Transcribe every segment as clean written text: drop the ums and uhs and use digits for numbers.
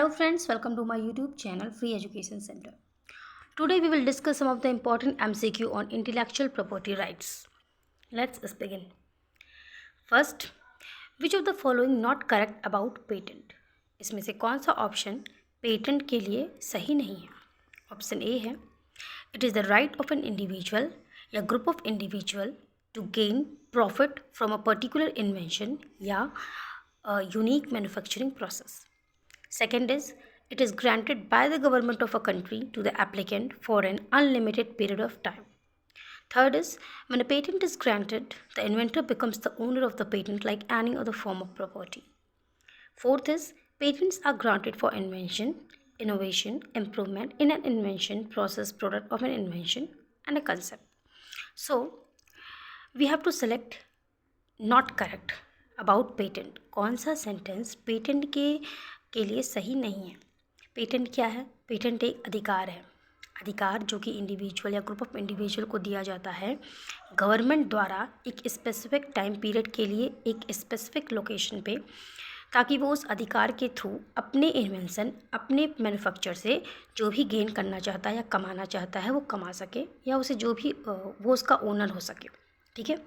Hello friends, welcome to my YouTube channel Free Education Center. Today we will discuss some of the important MCQ on intellectual property rights. Let's begin. First, which of the following not correct about patent? इसमें से कौन सा option patent के लिए सही नहीं है? Option A है it is the right of an individual या group of individual to gain profit from a particular invention या unique manufacturing process. Second is, it is granted by the government of a country to the applicant for an unlimited period of time. Third is, when a patent is granted, the inventor becomes the owner of the patent like any other form of property. Fourth is, patents are granted for invention, innovation, improvement in an invention, process, product of an invention, and a concept. So, we have to select not correct about patent. कौन सा sentence patent के लिए सही नहीं है? Patent क्या है? Patent एक अधिकार है. अधिकार जो कि इंडिविजुअल या ग्रुप ऑफ इंडिविजुअल को दिया जाता है गवर्नमेंट द्वारा एक स्पेसिफिक टाइम पीरियड के लिए एक स्पेसिफिक लोकेशन पे, ताकि वो उस अधिकार के थ्रू अपने इन्वेंशन, अपने मैन्युफैक्चर से जो भी गेन करना चाहता है या कमाना चाहता है वो कमा सके, या उसे जो भी वो उसका ओनर हो सके. ठीक है,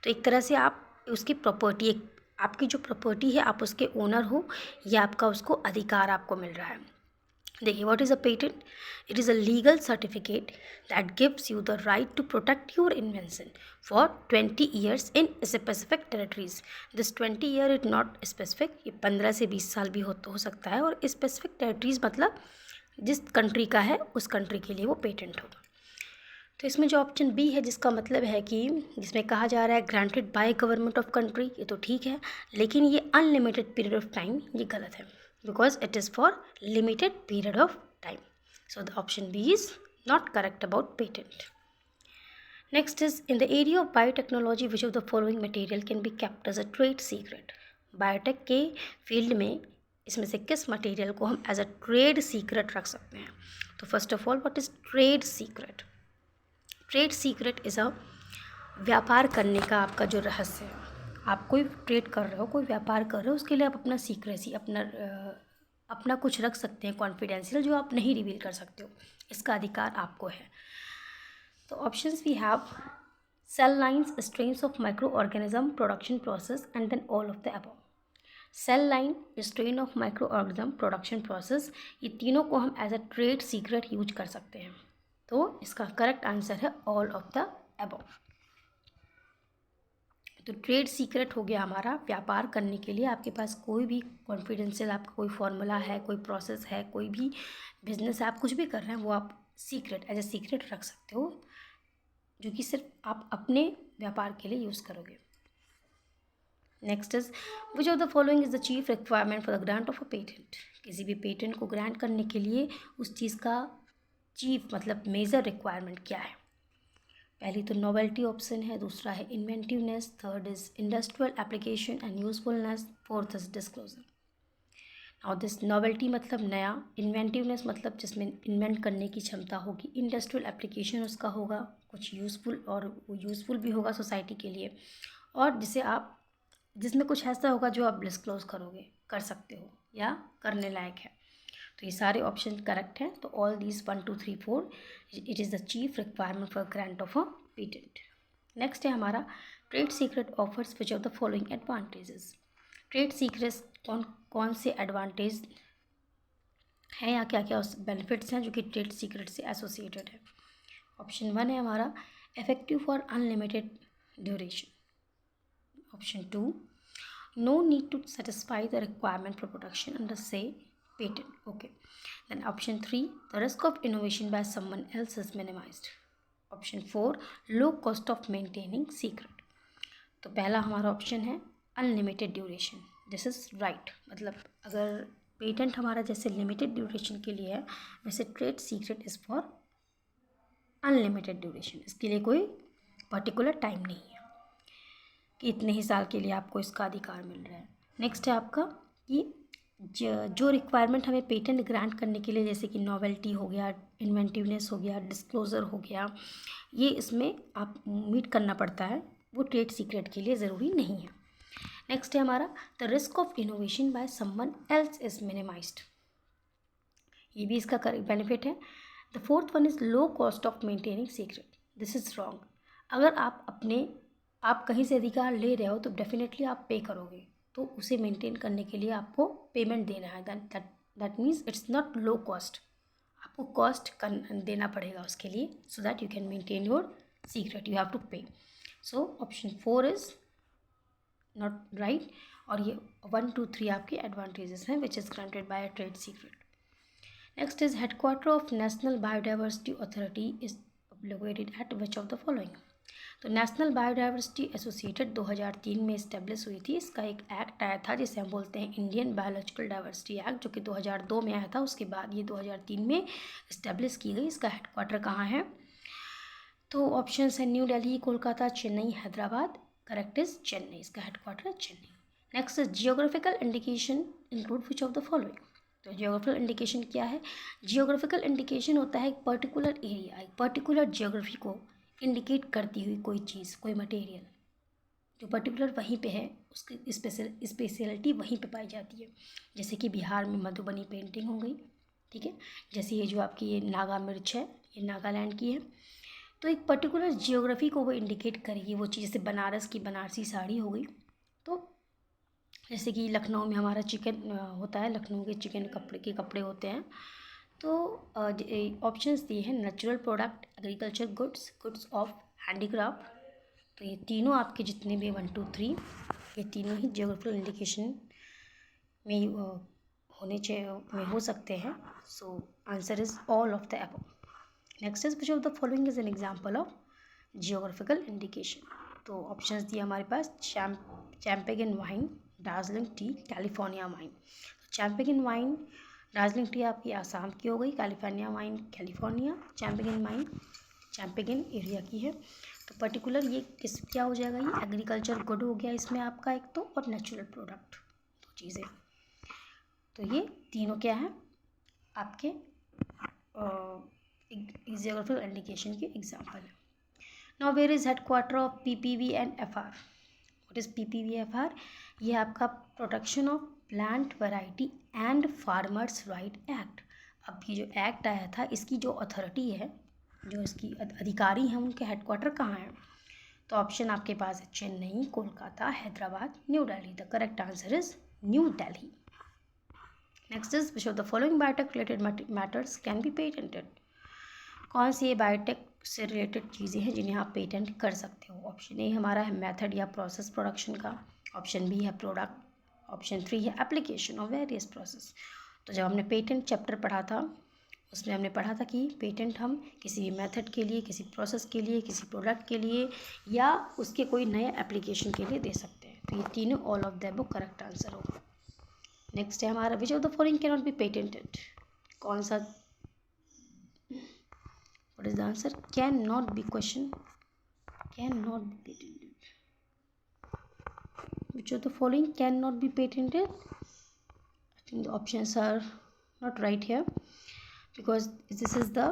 तो एक तरह से आप उसकी प्रॉपर्टी, एक आपकी जो प्रॉपर्टी है आप उसके ओनर हो, या आपका उसको अधिकार आपको मिल रहा है. देखिए, what is a patent? It is a legal certificate that gives you the right to protect your invention for 20 years in specific territories. This 20 year is not specific, ये 15 से 20 साल भी हो सकता है. और स्पेसिफिक टेरिटरीज मतलब जिस कंट्री का है उस कंट्री के लिए वो पेटेंट होगा. तो इसमें जो ऑप्शन बी है, जिसका मतलब है कि जिसमें कहा जा रहा है granted by government of country, ये तो ठीक है, लेकिन ये अनलिमिटेड पीरियड ऑफ टाइम, ये गलत है, because it is for limited period of time. So the option B is not correct about patent. Next is in the area of biotechnology which of the following material can be kept as a trade secret. Biotech के field में इसमें से किस material को हम as a trade secret रख सकते हैं? तो first of all, what is trade secret? Trade secret is a व्यापार करने का आपका जो रहस्य है. आप कोई ट्रेड कर रहे हो, कोई व्यापार कर रहे हो, उसके लिए आप अपना सीक्रेसी, अपना कुछ रख सकते हैं कॉन्फिडेंशियल, जो आप नहीं रिवील कर सकते हो. इसका अधिकार आपको है. तो options we have cell lines, strains of micro organism, production process, and then all of the above. Cell line, strain of micro organism, production process, ये तीनों को हम as a trade secret use कर सकते हैं. तो इसका करेक्ट आंसर है ऑल ऑफ द अबव. तो ट्रेड सीक्रेट हो गया हमारा व्यापार करने के लिए. आपके पास कोई भी कॉन्फिडेंशियल आपका कोई फॉर्मूला है, कोई प्रोसेस है, कोई भी बिजनेस है, आप कुछ भी कर रहे हैं, वो आप सीक्रेट एज ए सीक्रेट रख सकते हो, जो कि सिर्फ आप अपने व्यापार के लिए यूज़ करोगे. Next is which of the following is the chief requirement for the grant of a patent. किसी भी पेटेंट को ग्रांट करने के लिए उस चीज़ का चीफ मतलब मेजर रिक्वायरमेंट क्या है? पहली तो नोवेल्टी ऑप्शन है, दूसरा है inventiveness, third is industrial application and usefulness, fourth is disclosure. और दिस नोवेल्टी मतलब नया, इन्वेंटिवनेस मतलब जिसमें इन्वेंट करने की क्षमता होगी, इंडस्ट्रियल एप्लीकेशन उसका होगा कुछ यूज़फुल, और वो यूज़फुल भी होगा सोसाइटी के लिए, और जिसमें कुछ ऐसा होगा जो आप डिस्क्लोज करोगे, कर सकते हो या करने लायक है. तो ये सारे ऑप्शन करेक्ट हैं. तो all these 1 2 3 4 it is the chief requirement for grant of a patent. Next है हमारा trade secret offers which of the following advantages. Trade secrets कौन कौन से एडवांटेज हैं या क्या क्या बेनिफिट्स हैं जो कि ट्रेड सीक्रेट से एसोसिएटेड है? ऑप्शन 1 है हमारा effective for unlimited duration. Option 2, no need to satisfy the requirement for production under say patent. Okay, then option 3, the risk of innovation by someone else is minimized. option 4, low cost of maintaining secret. तो पहला हमारा option है unlimited duration. This is right, मतलब अगर patent हमारा जैसे limited duration के लिए है, वैसे trade secret is for unlimited duration. इसके लिए कोई पर्टिकुलर टाइम नहीं है कि इतने ही साल के लिए आपको इसका अधिकार मिल रहा है. नेक्स्ट है आपका कि जो रिक्वायरमेंट हमें पेटेंट ग्रांट करने के लिए, जैसे कि नॉवेल्टी हो गया, इन्वेंटिवनेस हो गया, डिस्क्लोजर हो गया, ये इसमें आप मीट करना पड़ता है, वो ट्रेड सीक्रेट के लिए ज़रूरी नहीं है. नेक्स्ट है हमारा the risk of innovation by someone else is minimised. ये भी इसका बेनिफिट है। The fourth one is low cost of maintaining secret. This is wrong. अगर आप कहीं से अधिकार ले रहे हो तो डेफिनेटली आप पे करोगे, तो उसे मेंटेन करने के लिए आपको पेमेंट देना है। That means it's not low cost, आपको कॉस्ट देना पड़ेगा उसके लिए, so that you can maintain your secret, you have to pay. So option 4 is not right. और ये 1, 2, 3 आपके एडवांटेजेस हैं which is granted by a trade secret. Next is headquarter of national biodiversity authority is located at which of the following. तो national biodiversity associated 2003 में establish हुई थी। इसका एक एक्ट आया था जिसे हम बोलते हैं इंडियन बायोलॉजिकल डाइवर्सिटी एक्ट, जो कि 2002 में आया था। उसके बाद ये 2003 में इस्टेब्लिश की गई। इसका हेडक्वार्टर कहाँ है? तो ऑप्शन है new Delhi, Kolkata, Chennai, Hyderabad. Correct is Chennai, इसका हेडक्वार्टर है Chennai. Next geographical indication include which of the following. तो जियोग्राफिकल इंडिकेशन क्या है? जियोग्राफिकल इंडिकेशन होता है एक पर्टिकुलर एरिया, एक पर्टिकुलर जियोग्राफी को इंडिकेट करती हुई कोई चीज़, कोई मटेरियल जो पर्टिकुलर वहीं पे है, उसकी स्पेशलिटी वहीं पे पाई जाती है। जैसे कि बिहार में मधुबनी पेंटिंग हो गई, ठीक है। जैसे ये जो आपकी ये नागा मिर्च है, ये नागालैंड की है। तो एक पर्टिकुलर जियोग्राफी को वो इंडिकेट करेगी वो चीज़। जैसे बनारस की बनारसी साड़ी हो गई। तो जैसे कि लखनऊ में हमारा चिकन होता है, लखनऊ के चिकन कपड़े होते हैं। तो ऑप्शंस दिए हैं natural product, agriculture goods, goods of handicraft. तो ये तीनों आपके जितने भी 1, 2, 3 ये तीनों ही जियोग्राफिकल इंडिकेशन में होने चाहिए, में हो सकते हैं। So answer is all of the above. Next is which of the following is an example of geographical indication. तो ऑप्शंस दिए हमारे पास champagne wine, Darjeeling tea, California wine. Champagne wine, Darjeeling tea आपकी आसाम की हो गई, California wine California, champagne wine champagne area की है। तो पर्टिकुलर ये क्या हो जाएगा? ये एग्रीकल्चर गुड हो गया इसमें आपका एक तो, और नेचुरल प्रोडक्ट, दो चीज़ें। तो ये तीनों क्या है आपके जियोग्राफिकल इंडिकेशन के एग्जाम्पल है। Now where is headquarter of PPV and FR। What is PPV FR? ये आपका protection of plant variety and farmers right act. अब ये जो एक्ट आया था, इसकी जो अथॉरिटी है, जो इसकी अधिकारी हैं, उनके हेडक्वार्टर कहाँ है? तो ऑप्शन आपके पास है Chennai, Kolkata, Hyderabad, new Delhi. The correct answer is new Delhi. Next is which of the following biotech related matters can be patented. कौन सी ये बायोटेक से रिलेटेड चीज़ें हैं जिन्हें आप पेटेंट कर सकते हो? ऑप्शन ए हमारा है मेथड या प्रोसेस प्रोडक्शन का, ऑप्शन बी है प्रोडक्ट, ऑप्शन 3 है एप्लीकेशन ऑफ वेरियस प्रोसेस। तो जब हमने पेटेंट चैप्टर पढ़ा था, उसमें हमने पढ़ा था कि पेटेंट हम किसी भी मेथड के लिए, किसी प्रोसेस के लिए, किसी प्रोडक्ट के लिए, या उसके कोई नए एप्लीकेशन के लिए दे सकते हैं। तो ये तीनों all of the above correct answer होगा। नेक्स्ट है हमारा विच of the following can not be patented. कौन सा, what is the answer? Can not be, question can not be patented. Which of the following can not be patented? I think the options are not right here, because this is the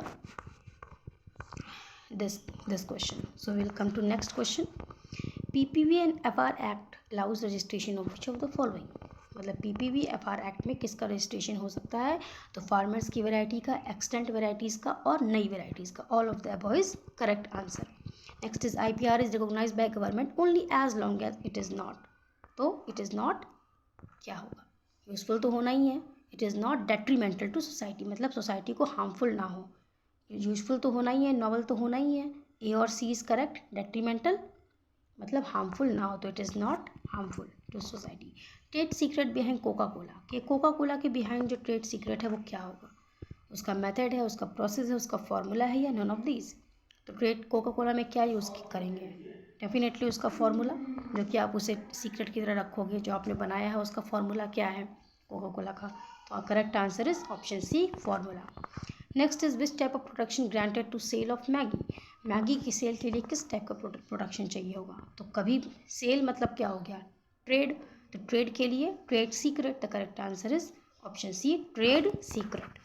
this question. So we'll come to next question. PPV and FR Act allows registration of which of the following। मतलब PPV FR act में किसका registration हो सकता है? तो farmers की variety का, extent varieties का, और नई वैरायटीज़ का। All of the above is correct answer. Next is IPR is recognize by government only as long as it is not. तो इट इज़ नॉट क्या होगा? यूज़फुल तो होना ही है। It is not detrimental to society, मतलब society को harmful ना हो। यूज़फुल तो होना ही है, नॉवल तो होना ही है। ए और सी इज़ करेक्ट। डेट्रीमेंटल मतलब हार्मफुल ना हो, तो it is not harmful to society. Trade secret behind Coca Cola, कि कोका कोला के बिहाइंड जो ट्रेड सीक्रेट है वो क्या होगा? उसका मेथड है, उसका प्रोसेस है, उसका फॉर्मूला है, या नन ऑफ दीज। तो ट्रेड कोका कोला में क्या यूज़ करेंगे? डेफिनेटली उसका फॉर्मूला, जो कि आप उसे सीक्रेट की तरह रखोगे। जो आपने बनाया है उसका फॉर्मूला क्या है कोका कोला का? तो correct answer is option C, formula. Next is which type of protection granted to sale of Maggi. Maggi की सेल के लिए किस टाइप का प्रोटेक्शन चाहिए होगा? तो कभी सेल मतलब क्या हो गया? ट्रेड। तो ट्रेड के लिए trade secret. The correct answer is option C, trade secret.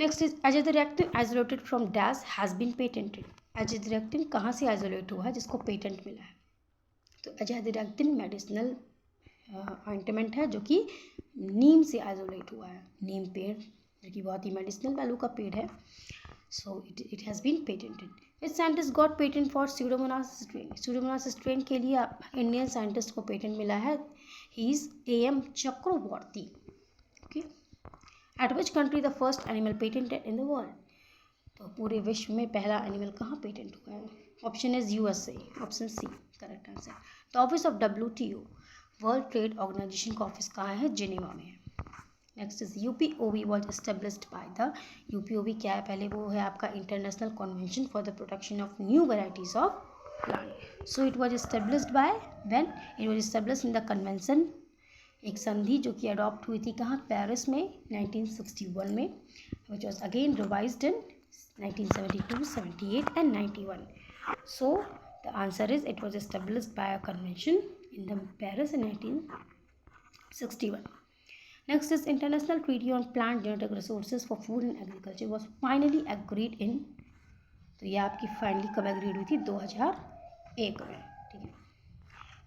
Next is azadirachtin isolated from dash has been patented. Azadirachtin कहाँ से आइसोलेट हुआ है जिसको पेटेंट मिला है? तो एजाथ्रोक्टिन मेडिसिनल ऑइंटमेंट है जो कि नीम से आइसोलेट हुआ है। नीम पेड़ जो कि बहुत ही मेडिसिनल वैल्यू का पेड़ है. So it has been patented. Which scientist got patent for pseudomonas strain? Pseudomonas strain के लिए इंडियन साइंटिस्ट को पेटेंट मिला है. He is AM Chakravarty. Okay. At which country the first animal patented in the world? तो पूरे विश्व में पहला एनिमल कहाँ पेटेंट हुआ है? Option is USA. Option C correct answer. The office of WTO World Trade Organization का ऑफिस कहाँ है? जिनेवा में है. Next is UPOV was established by the. UPOV क्या है? पहले वो है आपका international convention for the protection of new varieties of plant. So it was established by when? It was established in the convention. एक संधि जो कि अडॉप्ट हुई थी कहाँ? पेरिस में 1961 में. Which was again revised in 1972, 78 and 91. So the answer is it was established by a convention in the Paris in 1961. Next is International Treaty on Plant Genetic Resources for Food and Agriculture was finally agreed in. तो ये आपकी finally कब agreed हुई थी? 2001 में. ठीक है.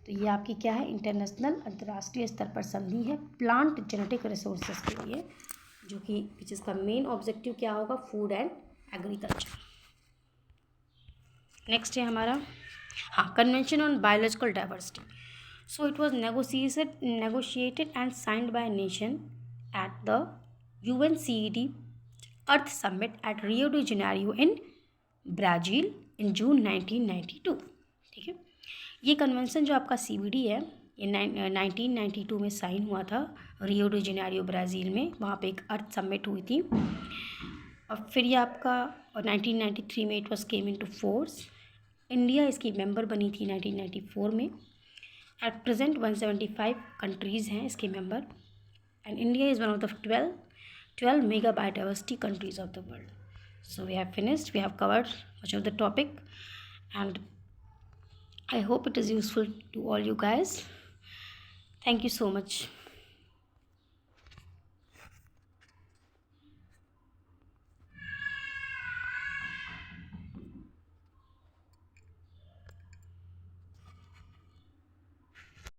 तो ये आपकी क्या है? इंटरनेशनल अंतर्राष्ट्रीय स्तर पर संधि है प्लांट जेनेटिक रिसोर्सेज के लिए, जो कि जिसका मेन ऑब्जेक्टिव क्या होगा? Food and agriculture. नेक्स्ट है हमारा convention on biological diversity. So it was negotiated and signed by nation at the UNCED earth summit at Rio de Janeiro in Brazil in June 1992. ठीक है. ये convention जो आपका CBD है ये 1992 में साइन हुआ था रियो डी जेनेरियो ब्राज़ील में. वहाँ पे एक अर्थ समिट हुई थी. और फिर ये आपका 1993 में it was came in to force. India इसकी मेंबर बनी थी 1994 में. एट प्रेजेंट 175 कंट्रीज़ हैं इसके member. And India is one of the 12 mega biodiversity countries of the world. So we have finished. We have covered much of the topic and I hope it is useful to all you guys. Thank you so much.